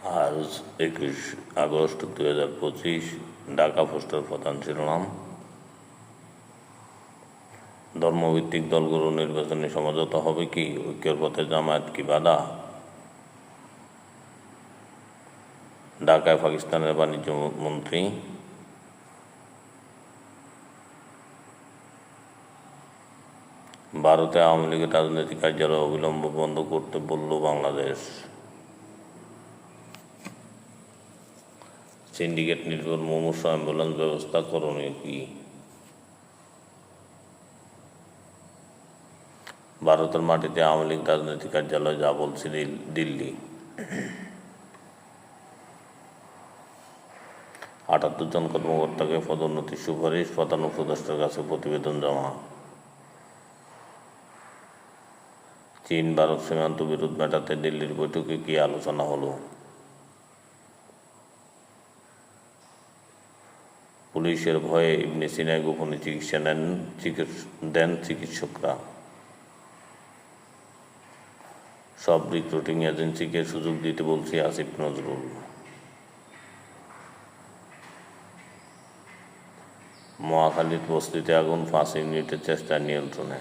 আজ 21 আগস্ট 2025। ঢাকা পোস্টের প্রধান শিরোনাম: ধর্মভিত্তিক দলগুলো নির্বাচনী সমঝোতা হবে কি? ঐক্যের পথে জামায়াত কি বাধা? ঢাকায় পাকিস্তানের বাণিজ্য মন্ত্রী। ভারতে আওয়ামী লীগের রাজনৈতিক কার্যালয় অবিলম্বে বন্ধ করতে বলল বাংলাদেশ। সিন্ডিকেট নির্ভর মুমূর্ষ অ্যাম্বুলেন্স ব্যবস্থা করণীয় কি? ভারতের মাটিতে আওয়ামী লীগ রাজনৈতিক কার্যালয়, যা বলছে দিল্লি। ৭৮ জন কর্মকর্তাকে পদোন্নতির সুপারিশ, প্রধান উপদেষ্টার কাছে প্রতিবেদন জমা। চীন ভারত সীমান্ত বিরোধ মেটাতে দিল্লির বৈঠকে কী আলোচনা হলো? পুলিশের ভয়ে ইবনে সিনায় গোপনে চিকিৎসা দেন চিকিৎসকরা। সব রিক্রুটিং এজেন্সিকে সুযোগ দিতে বলছি আসিফ নজরুল। মহাখালীর বস্তিতে আগুন, 5 ইউনিটের চেষ্টায় নিয়ন্ত্রণে।